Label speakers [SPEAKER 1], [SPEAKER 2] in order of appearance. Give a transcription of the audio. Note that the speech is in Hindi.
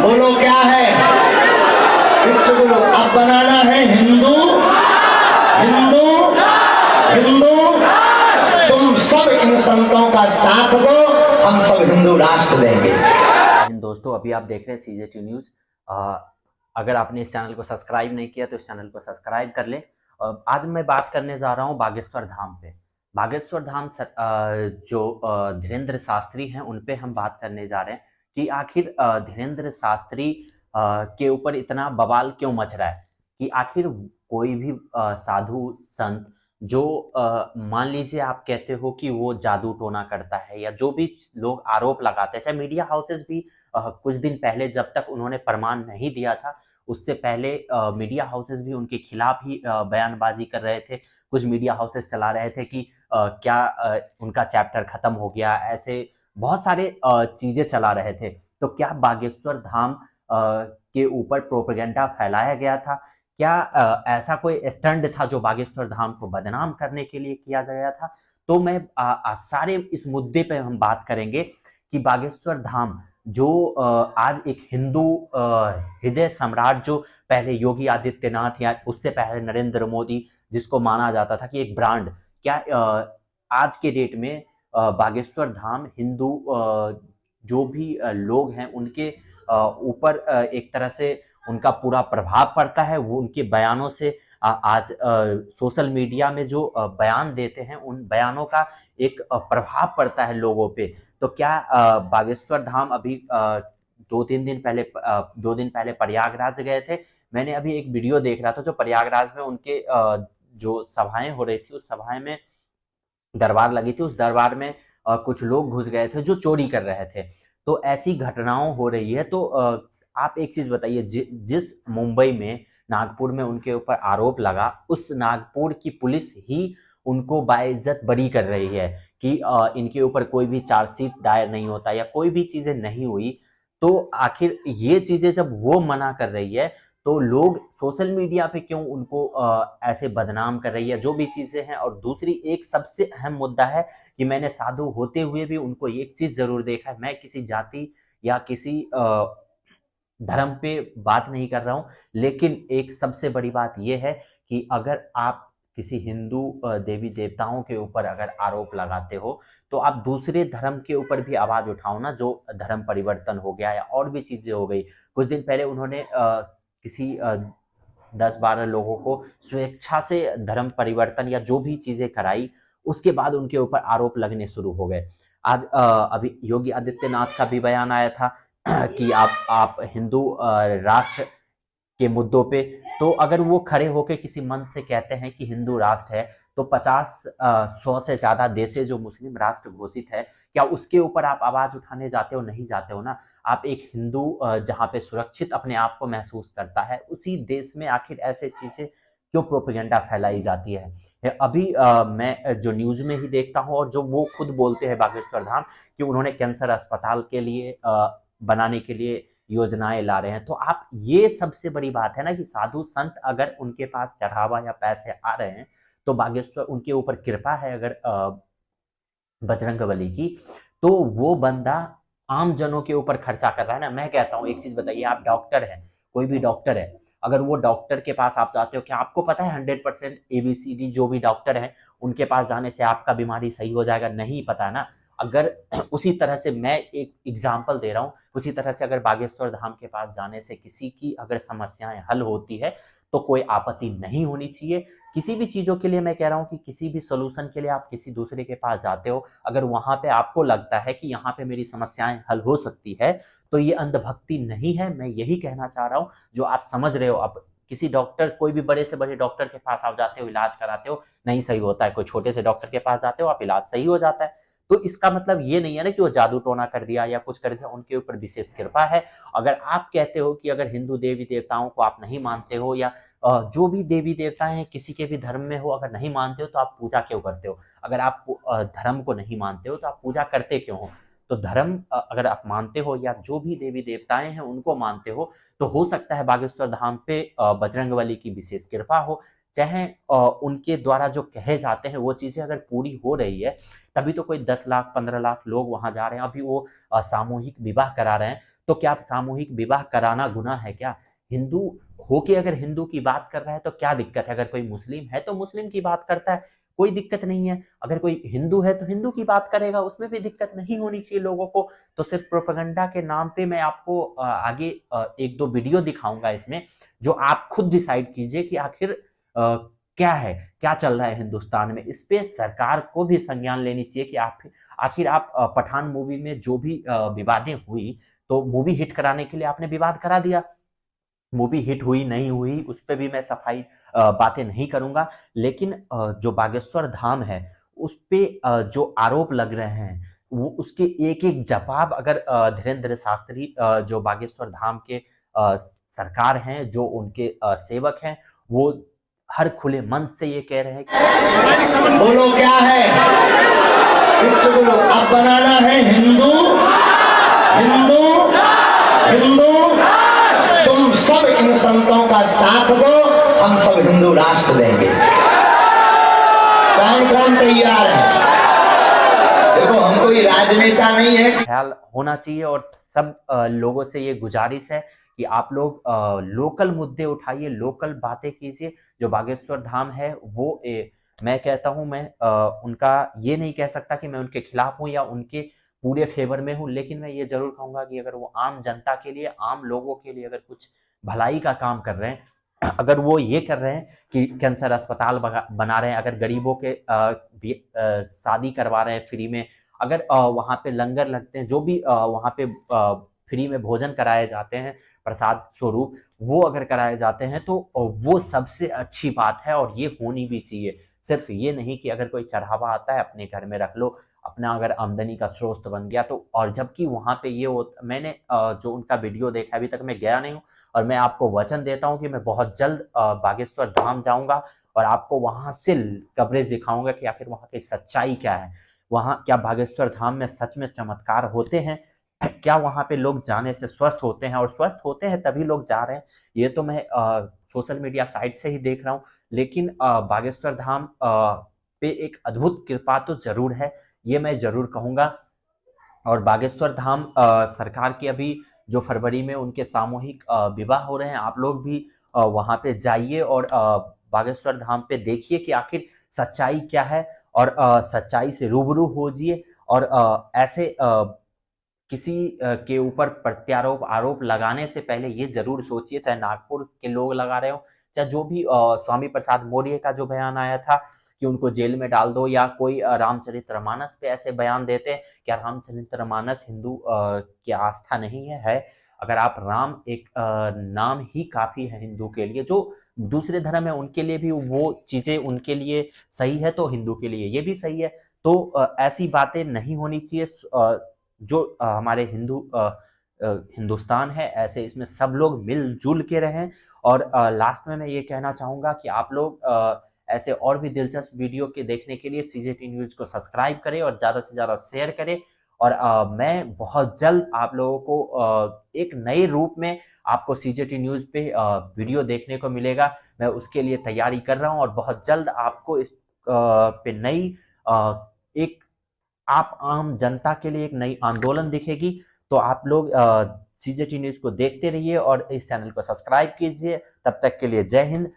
[SPEAKER 1] बोलो क्या है? विश्वगुरु। अब बनाना है हिंदू हिंदू हिंदू। तुम सब इन संतों का साथ दो, हम सब हिंदू राष्ट्र देंगे।
[SPEAKER 2] दोस्तों, अभी आप देख रहे हैं CJT न्यूज। अगर आपने इस चैनल को सब्सक्राइब नहीं किया तो इस चैनल को सब्सक्राइब कर लें। आज मैं बात करने जा रहा हूं बागेश्वर धाम पे। बागेश्वर धाम जो धीरेन्द्र शास्त्री हैं उन पे हम बात करने जा रहे हैं कि आखिर धीरेन्द्र शास्त्री के ऊपर इतना बवाल क्यों मच रहा है। कि आखिर कोई भी साधु संत जो मान लीजिए आप कहते हो कि वो जादू टोना करता है, या जो भी लोग आरोप लगाते हैं, चाहे मीडिया हाउसेस भी कुछ दिन पहले जब तक उन्होंने प्रमाण नहीं दिया था उससे पहले मीडिया हाउसेस भी उनके खिलाफ ही बयानबाजी कर रहे थे। कुछ मीडिया हाउसेस चला रहे थे कि क्या उनका चैप्टर खत्म हो गया, ऐसे बहुत सारे चीजें चला रहे थे। तो क्या बागेश्वर धाम के ऊपर प्रोपेगेंडा फैलाया गया था? क्या ऐसा कोई स्टंट था जो बागेश्वर धाम को बदनाम करने के लिए किया गया था? तो मैं सारे इस मुद्दे पे हम बात करेंगे कि बागेश्वर धाम जो आज एक हिंदू हृदय सम्राट, जो पहले योगी आदित्यनाथ या उससे पहले नरेंद्र मोदी, जिसको माना जाता था कि एक ब्रांड, क्या आज के डेट में बागेश्वर धाम हिंदू जो भी लोग हैं उनके ऊपर एक तरह से उनका पूरा प्रभाव पड़ता है। वो उनके बयानों से आज सोशल मीडिया में जो बयान देते हैं उन बयानों का एक प्रभाव पड़ता है लोगों पे। तो क्या बागेश्वर धाम अभी 2 दिन पहले प्रयागराज गए थे। मैंने अभी एक वीडियो देख रहा था जो प्रयागराज में उनके जो सभाएं हो रही थी, उस सभाएं में दरबार लगी थी, उस दरबार में कुछ लोग घुस गए थे जो चोरी कर रहे थे। तो ऐसी घटनाओं हो रही है। तो आप एक चीज बताइए, जिस मुंबई में नागपुर में उनके ऊपर आरोप लगा, उस नागपुर की पुलिस ही उनको बाइज्जत बरी कर रही है कि इनके ऊपर कोई भी चार्जशीट दायर नहीं होता या कोई भी चीजें नहीं हुई। तो आखिर ये चीजें जब वो मना कर रही है तो लोग सोशल मीडिया पे क्यों उनको ऐसे बदनाम कर रही है, जो भी चीजें हैं। और दूसरी एक सबसे अहम मुद्दा है कि मैंने साधु होते हुए भी उनको एक चीज जरूर देखा है, मैं किसी जाति या किसी धर्म पे बात नहीं कर रहा हूं, लेकिन एक सबसे बड़ी बात यह है कि अगर आप किसी हिंदू देवी देवताओं के ऊपर अगर आरोप लगाते हो तो आप दूसरे धर्म के ऊपर भी आवाज उठाओ ना, जो धर्म परिवर्तन हो गया या और भी चीजें हो गई। कुछ दिन पहले उन्होंने किसी 10-12 लोगों को स्वेच्छा से धर्म परिवर्तन या जो भी चीजें कराई, उसके बाद उनके ऊपर आरोप लगने शुरू हो गए। आज अभी योगी आदित्यनाथ का भी बयान आया था कि आप हिंदू राष्ट्र के मुद्दों पे, तो अगर वो खड़े होकर किसी मंच से कहते हैं कि हिंदू राष्ट्र है, तो 100 से ज्यादा देशें जो मुस्लिम राष्ट्र घोषित है, क्या उसके ऊपर आप आवाज उठाने जाते हो? नहीं जाते हो ना। आप एक हिंदू जहाँ पे सुरक्षित अपने आप को महसूस करता है, उसी देश में आखिर ऐसे चीजें क्यों प्रोपेगेंडा फैलाई जाती है? अभी मैं जो न्यूज में ही देखता हूँ और जो वो खुद बोलते हैं बागेश्वर धाम कि उन्होंने कैंसर अस्पताल के लिए बनाने के लिए योजनाएं ला रहे हैं। तो आप, ये सबसे बड़ी बात है ना कि साधु संत अगर उनके पास चढ़ावा या पैसे आ रहे हैं तो बागेश्वर उनके ऊपर कृपा है अगर बजरंगबली की, तो वो बंदा आम जनों के ऊपर खर्चा कर रहा है ना। मैं कहता हूँ एक चीज बताइए, आप डॉक्टर हैं, कोई भी डॉक्टर है, अगर वो डॉक्टर के पास आप जाते हो, क्या आपको पता है 100% ABCD जो भी डॉक्टर हैं उनके पास जाने से आपका बीमारी सही हो जाएगा? नहीं पता ना। अगर उसी तरह से मैं एक एग्जाम्पल दे रहा हूँ, उसी तरह से अगर बागेश्वर धाम के पास जाने से किसी की अगर समस्याएं हल होती है तो कोई आपत्ति नहीं होनी चाहिए। किसी भी चीजों के लिए मैं कह रहा हूँ कि किसी भी सोल्यूशन के लिए आप किसी दूसरे के पास जाते हो, अगर वहां पे आपको लगता है कि यहाँ पे मेरी समस्याएं हल हो सकती है, तो ये अंधभक्ति नहीं है। मैं यही कहना चाह रहा हूँ, जो आप समझ रहे हो। अब किसी डॉक्टर, कोई भी बड़े से बड़े डॉक्टर के पास आप जाते हो, इलाज कराते हो, नहीं सही होता है। कोई छोटे से डॉक्टर के पास जाते हो, आप इलाज सही हो जाता है। तो इसका मतलब ये नहीं है ना कि वो जादू टोना कर दिया या कुछ कर दिया, उनके ऊपर विशेष कृपा है। अगर आप कहते हो कि अगर हिंदू देवी देवताओं को आप नहीं मानते हो, या जो भी देवी देवता हैं किसी के भी धर्म में हो, अगर नहीं मानते हो तो आप पूजा क्यों करते हो? अगर आप धर्म को नहीं मानते हो तो आप पूजा करते क्यों हो? तो धर्म अगर आप मानते हो या जो भी देवी देवताएं हैं उनको मानते हो, तो हो सकता है बागेश्वर धाम पे बजरंगबली की विशेष कृपा हो। चाहे उनके द्वारा जो कहे जाते हैं वो चीजें अगर पूरी हो रही है, तभी तो कोई 10 लाख 15 लाख लोग वहां जा रहे हैं। अभी वो सामूहिक विवाह करा रहे हैं। तो क्या सामूहिक विवाह कराना गुनाह है क्या? हिंदू होके अगर हिंदू की बात कर रहा है तो क्या दिक्कत है? अगर कोई मुस्लिम है तो मुस्लिम की बात करता है, कोई दिक्कत नहीं है। अगर कोई हिंदू है तो हिंदू की बात करेगा, उसमें भी दिक्कत नहीं होनी चाहिए लोगों को। तो सिर्फ प्रोपेगेंडा के नाम पे मैं आपको आगे एक दो वीडियो दिखाऊंगा इसमें, जो आप खुद डिसाइड कीजिए कि आखिर क्या है, क्या चल रहा है हिंदुस्तान में। इस पे सरकार को भी संज्ञान लेनी चाहिए कि आखिर आप पठान मूवी में जो भी विवादें हुई, तो मूवी हिट कराने के लिए आपने विवाद करा दिया। मूवी हिट हुई नहीं हुई उस पे भी मैं सफाई बातें नहीं करूंगा, लेकिन जो बागेश्वर धाम है उस पे जो आरोप लग रहे हैं वो उसके एक एक जवाब अगर धीरेन्द्र शास्त्री जो बागेश्वर धाम के सरकार हैं, जो उनके सेवक हैं, वो हर खुले मन से ये कह रहे हैं कि
[SPEAKER 1] बोलो क्या है विश्व गुरु अब बनाना है हिंदू हिंदू हिंदू। तुम सब इन संतों का साथ दो, हम सब हिंदू राष्ट्र देंगे। कौन कौन तैयार है? देखो हम कोई राजनेता नहीं है।
[SPEAKER 2] ख्याल होना चाहिए और सब लोगों से ये गुजारिश है कि आप लोग लोकल मुद्दे उठाइए, लोकल बातें कीजिए। जो बागेश्वर धाम है वो मैं कहता हूँ, मैं उनका ये नहीं कह सकता कि मैं उनके खिलाफ हूँ या उनके पूरे फेवर में हूँ, लेकिन मैं ये जरूर कहूंगा कि अगर वो आम जनता के लिए, आम लोगों के लिए अगर कुछ भलाई का काम कर रहे हैं, अगर वो ये कर रहे हैं कि कैंसर अस्पताल बना रहे हैं, अगर गरीबों के शादी करवा रहे हैं फ्री में, अगर वहाँ पे लंगर लगते हैं, जो भी वहाँ पे फ्री में भोजन कराए जाते हैं प्रसाद स्वरूप, वो अगर कराए जाते हैं तो वो सबसे अच्छी बात है और ये होनी भी चाहिए। सिर्फ ये नहीं कि अगर कोई चढ़ावा आता है अपने घर में रख लो, अपना अगर आमदनी का स्रोत बन गया तो। और जबकि वहाँ पे ये मैंने जो उनका वीडियो देखा, अभी तक मैं गया नहीं हूँ, और मैं आपको वचन देता हूँ कि मैं बहुत जल्द बागेश्वर धाम जाऊँगा और आपको वहाँ से कवरेज दिखाऊंगा कि आखिर वहाँ की सच्चाई क्या है। वहाँ क्या बागेश्वर धाम में सच में चमत्कार होते हैं? क्या वहाँ पे लोग जाने से स्वस्थ होते हैं? और स्वस्थ होते हैं तभी लोग जा रहे हैं। ये तो मैं सोशल मीडिया साइट से ही देख रहा हूँ, लेकिन बागेश्वर धाम पे एक अद्भुत कृपा तो जरूर है, ये मैं जरूर कहूँगा। और बागेश्वर धाम सरकार की अभी जो फरवरी में उनके सामूहिक विवाह हो रहे हैं, आप लोग भी वहाँ पे जाइए और बागेश्वर धाम पे देखिए कि आखिर सच्चाई क्या है, और सच्चाई से रूबरू होजिए। और ऐसे किसी के ऊपर प्रत्यारोप आरोप लगाने से पहले ये जरूर सोचिए, चाहे नागपुर के लोग लगा रहे हो, चाहे जो भी स्वामी प्रसाद मौर्य का जो बयान आया था कि उनको जेल में डाल दो, या कोई रामचरितमानस पे ऐसे बयान देते हैं। क्या रामचरितमानस हिंदू की आस्था नहीं है? अगर आप राम एक नाम ही काफी है हिंदू के लिए, जो दूसरे धर्म है उनके लिए भी वो चीजें उनके लिए सही है तो हिंदू के लिए ये भी सही है। तो ऐसी बातें नहीं होनी चाहिए। जो हमारे हिंदुस्तान है, ऐसे इसमें सब लोग मिलजुल के रहें। और लास्ट में मैं ये कहना चाहूँगा कि आप लोग ऐसे और भी दिलचस्प वीडियो के देखने के लिए CJT न्यूज़ को सब्सक्राइब करें और ज़्यादा से ज़्यादा शेयर करें। और मैं बहुत जल्द आप लोगों को एक नए रूप में आपको CJT न्यूज़ पे वीडियो देखने को मिलेगा। मैं उसके लिए तैयारी कर रहा हूँ और बहुत जल्द आपको इस पे नई एक आप आम जनता के लिए एक नई आंदोलन दिखेगी। तो आप लोग CJT न्यूज़ को देखते रहिए और इस चैनल को सब्सक्राइब कीजिए। तब तक के लिए जय हिंद,